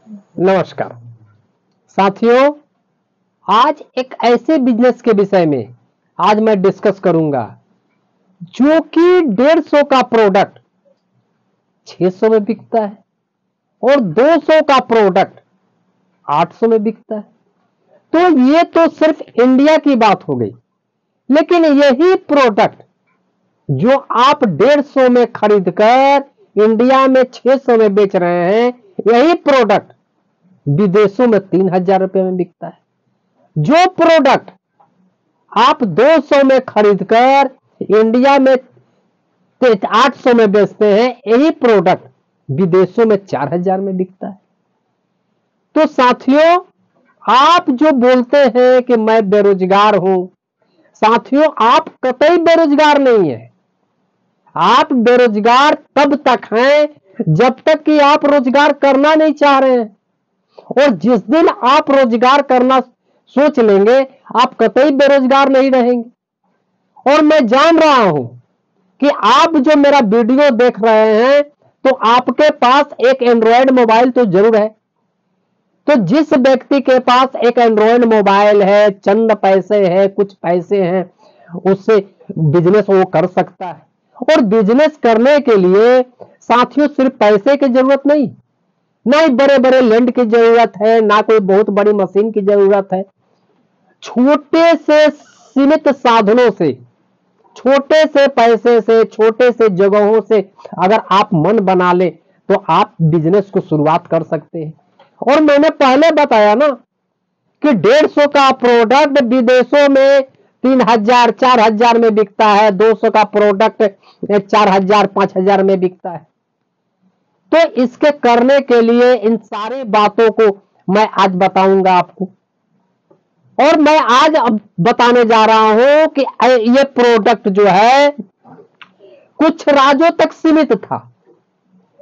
नमस्कार साथियों, आज एक ऐसे बिजनेस के विषय में आज मैं डिस्कस करूंगा जो कि 150 का प्रोडक्ट 600 में बिकता है और 200 का प्रोडक्ट 800 में बिकता है। तो ये तो सिर्फ इंडिया की बात हो गई, लेकिन यही प्रोडक्ट जो आप 150 में खरीदकर इंडिया में 600 में बेच रहे हैं, यही प्रोडक्ट विदेशों में 3000 रुपए में बिकता है। जो प्रोडक्ट आप 200 में खरीदकर इंडिया में 800 में बेचते हैं, यही प्रोडक्ट विदेशों में 4000 में बिकता है। तो साथियों, आप जो बोलते हैं कि मैं बेरोजगार हूं, साथियों आप कतई बेरोजगार नहीं है। आप बेरोजगार तब तक हैं जब तक कि आप रोजगार करना नहीं चाह रहे हैं, और जिस दिन आप रोजगार करना सोच लेंगे, आप कतई बेरोजगार नहीं रहेंगे। और मैं जान रहा हूं कि आप जो मेरा वीडियो देख रहे हैं, तो आपके पास एक एंड्रॉयड मोबाइल तो जरूर है। तो जिस व्यक्ति के पास एक एंड्रॉयड मोबाइल है, चंद पैसे है, कुछ पैसे हैं, उससे बिजनेस वो कर सकता है। और बिजनेस करने के लिए साथियों सिर्फ पैसे की जरूरत नहीं, ना ही बड़े बड़े लैंड की जरूरत है, ना कोई बहुत बड़ी मशीन की जरूरत है। छोटे से सीमित साधनों से, छोटे से पैसे से, छोटे से जगहों से अगर आप मन बना ले, तो आप बिजनेस को शुरुआत कर सकते हैं। और मैंने पहले बताया ना कि 150 का प्रोडक्ट विदेशों में 3000 4000 में बिकता है, 200 का प्रोडक्ट 4000 5000 में बिकता है। तो इसके करने के लिए इन सारी बातों को मैं आज बताऊंगा आपको। और मैं आज अब बताने जा रहा हूं कि ये प्रोडक्ट जो है कुछ राज्यों तक सीमित था,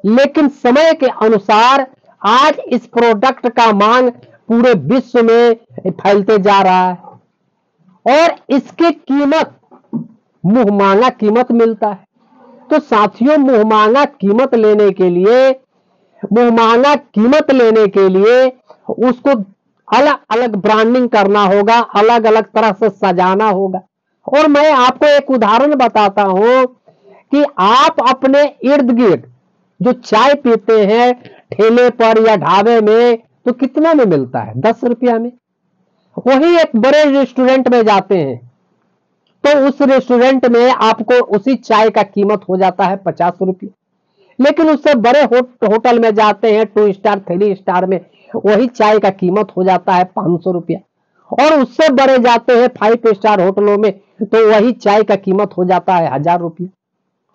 लेकिन समय के अनुसार आज इस प्रोडक्ट का मांग पूरे विश्व में फैलते जा रहा है और इसकी कीमत मुंह मांगा कीमत मिलता है। तो साथियों, मुंह मांगा कीमत लेने के लिए उसको अलग अलग ब्रांडिंग करना होगा, अलग अलग तरह से सजाना होगा। और मैं आपको एक उदाहरण बताता हूं कि आप अपने इर्द गिर्द जो चाय पीते हैं ठेले पर या ढाबे में, तो कितना में मिलता है? 10 रुपया में। वही एक बड़े रेस्टोरेंट में जाते हैं तो उस रेस्टोरेंट में आपको उसी चाय का कीमत हो जाता है 50 रुपये। लेकिन उससे बड़े होटल में जाते हैं, 2 स्टार 3 स्टार में, वही चाय का कीमत हो जाता है 500 रुपया। और उससे बड़े जाते हैं 5 स्टार होटलों में, तो वही चाय का कीमत हो जाता है 1000 रुपया।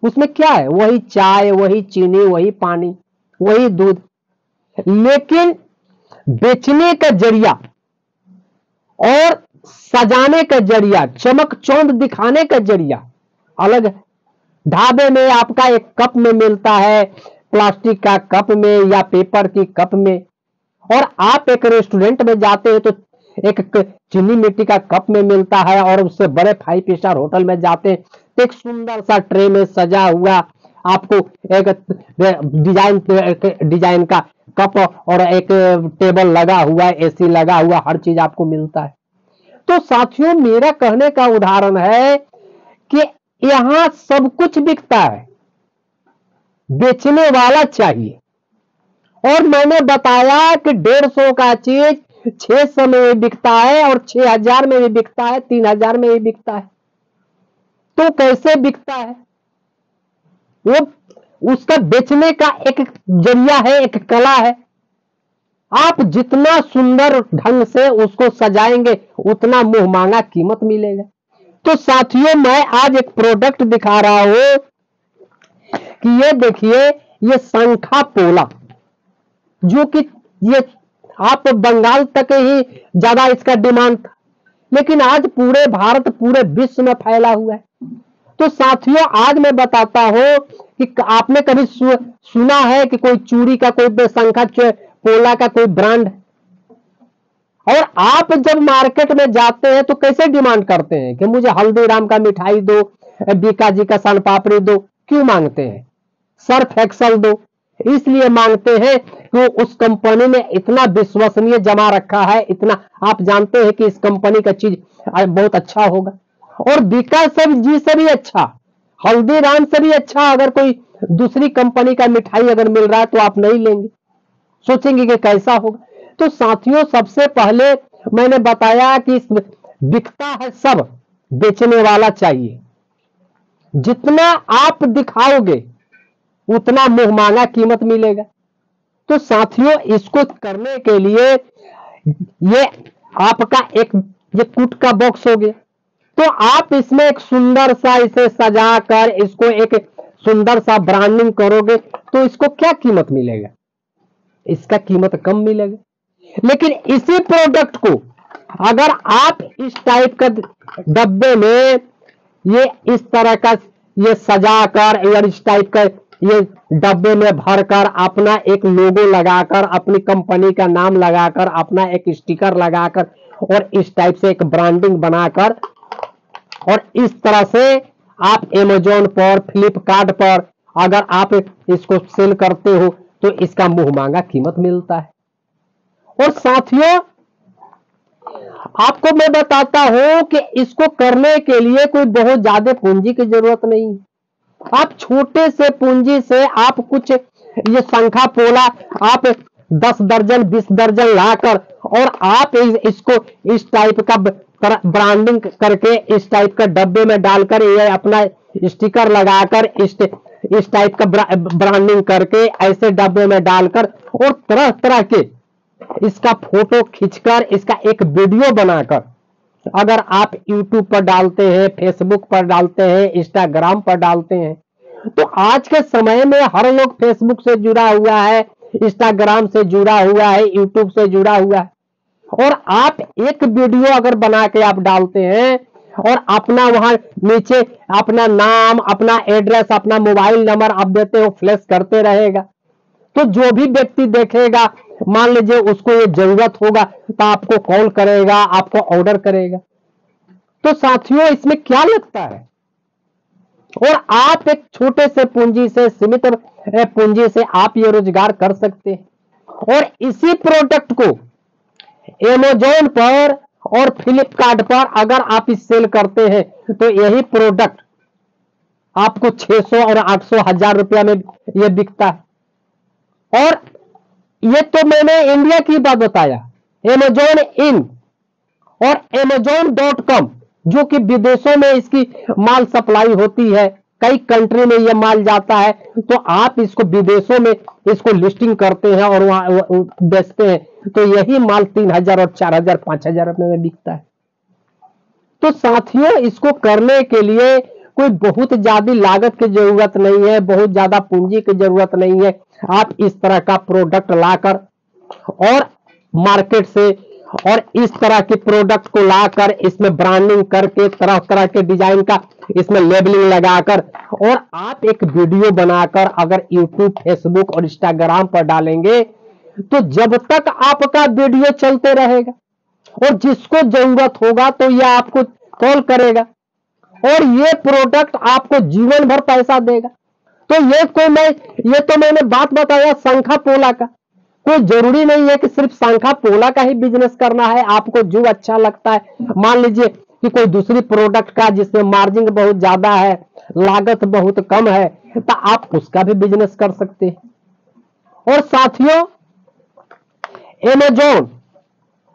उसमें क्या है? वही चाय, वही चीनी, वही पानी, वही दूध, लेकिन बेचने का जरिया और सजाने का जरिया, चमक चौंध दिखाने का जरिया अलग है। ढाबे में आपका एक कप में मिलता है, प्लास्टिक का कप में या पेपर की कप में, और आप एक रेस्टोरेंट में जाते हैं तो एक चीनी मिट्टी का कप में मिलता है, और उससे बड़े 5 स्टार होटल में जाते हैं तो एक सुंदर सा ट्रे में सजा हुआ आपको एक डिजाइन का कप और एक टेबल लगा हुआ है, एसी लगा हुआ, हर चीज आपको मिलता है। तो साथियों, मेरा कहने का उदाहरण है कि यहां सब कुछ बिकता है, बेचने वाला चाहिए। और मैंने बताया कि 150 का चीज 600 में भी बिकता है और 6000 में भी बिकता है, 3000 में भी बिकता है। तो कैसे बिकता है? वो उसका बेचने का एक जरिया है, एक कला है। आप जितना सुंदर ढंग से उसको सजाएंगे, उतना मुंह मांगा कीमत मिलेगा। तो साथियों, मैं आज एक प्रोडक्ट दिखा रहा हूं कि ये देखिए, ये शंखा पोला, जो कि ये आप बंगाल तक ही ज्यादा इसका डिमांड था, लेकिन आज पूरे भारत, पूरे विश्व में फैला हुआ है। तो साथियों, आज मैं बताता हूं कि आपने कभी सुना है कि कोई चूड़ी का, कोई शंखा पोला का कोई ब्रांड? और आप जब मार्केट में जाते हैं तो कैसे डिमांड करते हैं कि मुझे हल्दीराम का मिठाई दो, बीकाजी का सन पापड़ी दो? क्यों मांगते हैं? सर्फ एक्सल दो। इसलिए मांगते हैं कि उस कंपनी ने इतना विश्वसनीय जमा रखा है, इतना आप जानते हैं कि इस कंपनी का चीज बहुत अच्छा होगा। और विकास जी से भी अच्छा, हल्दीराम से भी अच्छा अगर कोई दूसरी कंपनी का मिठाई अगर मिल रहा है तो आप नहीं लेंगे, सोचेंगे कि कैसा होगा। तो साथियों, सबसे पहले मैंने बताया कि बिकता है सब, बेचने वाला चाहिए। जितना आप दिखाओगे उतना मुंह मांगा कीमत मिलेगा। तो साथियों, इसको करने के लिए ये आपका एक ये कूट का बॉक्स हो गया। तो आप इसमें एक सुंदर सा इसे सजा कर इसको एक सुंदर सा ब्रांडिंग करोगे तो इसको क्या कीमत मिलेगा? इसका कीमत कम मिलेगा। लेकिन इसी प्रोडक्ट को अगर आप इस टाइप का डब्बे में ये इस तरह का ये सजाकर या इस टाइप का ये डब्बे में भरकर अपना एक लोगो लगाकर, अपनी कंपनी का नाम लगाकर, अपना एक स्टिकर लगाकर और इस टाइप से एक ब्रांडिंग बनाकर और इस तरह से आप अमेज़न पर, फ्लिपकार्ट पर अगर आप इसको सेल करते हो तो इसका मुंह मांगा कीमत मिलता है। और साथियों, आपको मैं बताता हूं कि इसको करने के लिए कोई बहुत ज्यादा पूंजी की जरूरत नहीं। आप छोटे से पूंजी से आप कुछ ये शंखा पोला आप 10 दर्जन 20 दर्जन लाकर और आप इसको इस टाइप का ब्रांडिंग करके इस टाइप का डब्बे में डालकर ये अपना स्टिकर लगाकर इस टाइप का ब्रांडिंग करके ऐसे डब्बे में डालकर और तरह तरह के इसका फोटो खींचकर इसका एक वीडियो बनाकर अगर आप YouTube पर डालते हैं, फेसबुक पर डालते हैं, इंस्टाग्राम पर डालते हैं, तो आज के समय में हर लोग फेसबुक से जुड़ा हुआ है, इंस्टाग्राम से जुड़ा हुआ है, YouTube से जुड़ा हुआ है। और आप एक वीडियो अगर बना के आप डालते हैं और अपना वहां नीचे अपना नाम, अपना एड्रेस, अपना मोबाइल नंबर आप देते हो, फ्लैश करते रहेगा, तो जो भी व्यक्ति देखेगा, मान लीजिए उसको ये जरूरत होगा तो आपको कॉल करेगा, आपको ऑर्डर करेगा। तो साथियों, इसमें क्या लगता है? और आप एक छोटे से पूंजी से, सीमित पूंजी से आप ये रोजगार कर सकते हैं। और इसी प्रोडक्ट को अमेज़न पर और फ्लिपकार्ट पर अगर आप इस सेल करते हैं तो यही प्रोडक्ट आपको 600 और 800 हजार रुपया में यह बिकता है। और ये तो मैंने इंडिया की बात बताया, अमेज़न इन और Amazon.com जो कि विदेशों में इसकी माल सप्लाई होती है, कई कंट्री में यह माल जाता है, तो आप इसको विदेशों में इसको लिस्टिंग करते हैं और वहां बेचते हैं, तो यही माल 3000 और 4000 5000 रुपए में बिकता है। तो साथियों, इसको करने के लिए कोई बहुत ज्यादा लागत की जरूरत नहीं है, बहुत ज्यादा पूंजी की जरूरत नहीं है। आप इस तरह का प्रोडक्ट लाकर और मार्केट से और इस तरह के प्रोडक्ट को लाकर इसमें ब्रांडिंग करके तरह तरह के डिजाइन का इसमें लेबलिंग लगाकर और आप एक वीडियो बनाकर अगर YouTube, फेसबुक और इंस्टाग्राम पर डालेंगे तो जब तक आपका वीडियो चलते रहेगा और जिसको जरूरत होगा तो यह आपको कॉल करेगा और ये प्रोडक्ट आपको जीवन भर पैसा देगा। तो ये तो मैंने बात बताया शंखा पोला का। कोई जरूरी नहीं है कि सिर्फ शंखा पोला का ही बिजनेस करना है, आपको जो अच्छा लगता है, मान लीजिए कि कोई दूसरी प्रोडक्ट का जिसमें मार्जिन बहुत ज्यादा है, लागत बहुत कम है, तो आप उसका भी बिजनेस कर सकते हैं। और साथियों, अमेज़न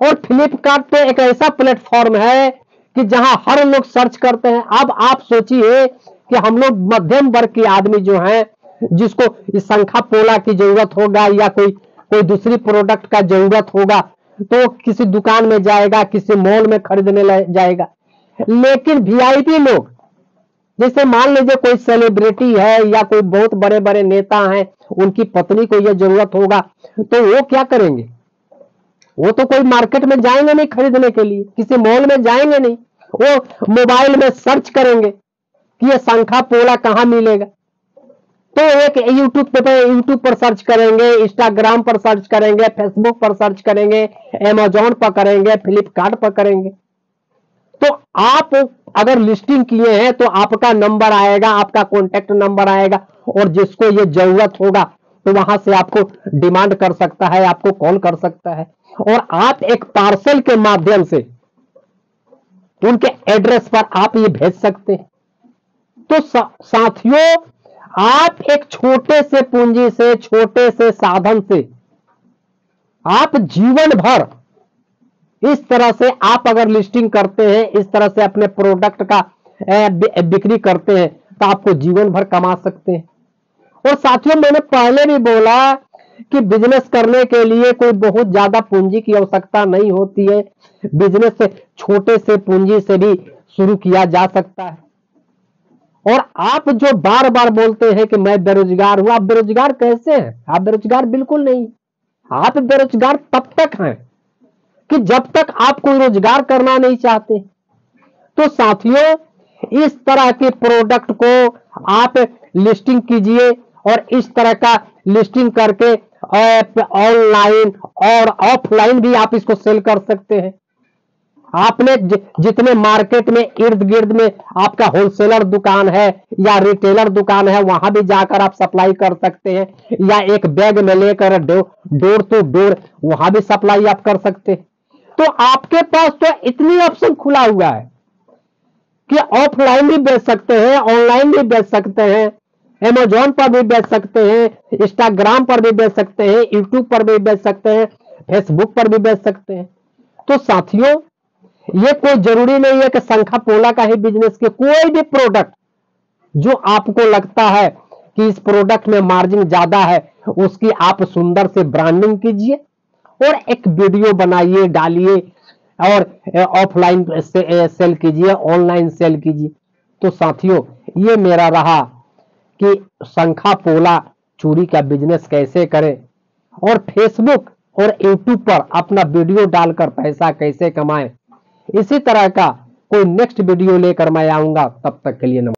और फ्लिपकार्ट पे एक ऐसा प्लेटफॉर्म है कि जहां हर लोग सर्च करते हैं। अब आप सोचिए कि हम लोग मध्यम वर्ग के आदमी जो हैं, जिसको इस शंखा पोला की जरूरत होगा या कोई दूसरी प्रोडक्ट का जरूरत होगा तो किसी दुकान में जाएगा, किसी मॉल में खरीदने जाएगा। लेकिन वीआईपी लोग, जैसे मान लीजिए कोई सेलिब्रिटी है या कोई बहुत बड़े बड़े नेता हैं, उनकी पत्नी को यह जरूरत होगा तो वो क्या करेंगे? वो तो कोई मार्केट में जाएंगे नहीं खरीदने के लिए, किसी मॉल में जाएंगे नहीं, वो मोबाइल में सर्च करेंगे कि ये शंखा पोला कहां मिलेगा। तो एक यूट्यूब पर सर्च करेंगे, इंस्टाग्राम पर सर्च करेंगे, फेसबुक पर सर्च करेंगे, अमेज़न पर करेंगे, फ्लिपकार्ट पर करेंगे। तो आप अगर लिस्टिंग किए हैं तो आपका नंबर आएगा, आपका कॉन्टेक्ट नंबर आएगा और जिसको ये जरूरत होगा तो वहां से आपको डिमांड कर सकता है, आपको कॉल कर सकता है, और आप एक पार्सल के माध्यम से उनके एड्रेस पर आप ये भेज सकते हैं। तो साथियों, आप एक छोटे से पूंजी से, छोटे से साधन से आप जीवन भर इस तरह से आप अगर लिस्टिंग करते हैं, इस तरह से अपने प्रोडक्ट का बिक्री करते हैं, तो आपको जीवन भर कमा सकते हैं। और साथियों, मैंने पहले भी बोला कि बिजनेस करने के लिए कोई बहुत ज्यादा पूंजी की आवश्यकता नहीं होती है। बिजनेस से छोटे से पूंजी से भी शुरू किया जा सकता है। और आप जो बार बार बोलते हैं कि मैं बेरोजगार हूं, आप बेरोजगार कैसे हैं? आप बेरोजगार बिल्कुल नहीं। आप बेरोजगार तब तक हैं कि जब तक आप कोई रोजगार करना नहीं चाहते। तो साथियों, इस तरह के प्रोडक्ट को आप लिस्टिंग कीजिए, और इस तरह का लिस्टिंग करके ऑनलाइन और ऑफलाइन भी आप इसको सेल कर सकते हैं। आपने जितने मार्केट में इर्द गिर्द में आपका होलसेलर दुकान है या रिटेलर दुकान है, वहां भी जाकर आप सप्लाई कर सकते हैं, या एक बैग में लेकर डोर टू डोर वहां भी सप्लाई आप कर सकते हैं। तो आपके पास तो इतनी ऑप्शन खुला हुआ है कि ऑफलाइन भी बेच सकते हैं, ऑनलाइन भी बेच सकते हैं, अमेजोन पर भी बेच सकते हैं, इंस्टाग्राम पर भी बेच सकते हैं, यूट्यूब पर भी बेच सकते हैं, फेसबुक पर भी बेच सकते हैं। तो साथियों, ये कोई जरूरी नहीं है कि शंखा पोला का ही बिजनेस के, कोई भी प्रोडक्ट जो आपको लगता है कि इस प्रोडक्ट में मार्जिन ज्यादा है, उसकी आप सुंदर से ब्रांडिंग कीजिए और एक वीडियो बनाइए, डालिए, और ऑफलाइन सेल कीजिए, ऑनलाइन सेल कीजिए। तो साथियों, ये मेरा रहा कि शंखा पोला चूड़ी का बिजनेस कैसे करें, और फेसबुक और यूट्यूब पर अपना वीडियो डालकर पैसा कैसे कमाएं। इसी तरह का कोई नेक्स्ट वीडियो लेकर मैं आऊंगा। तब तक के लिए नमस्कार।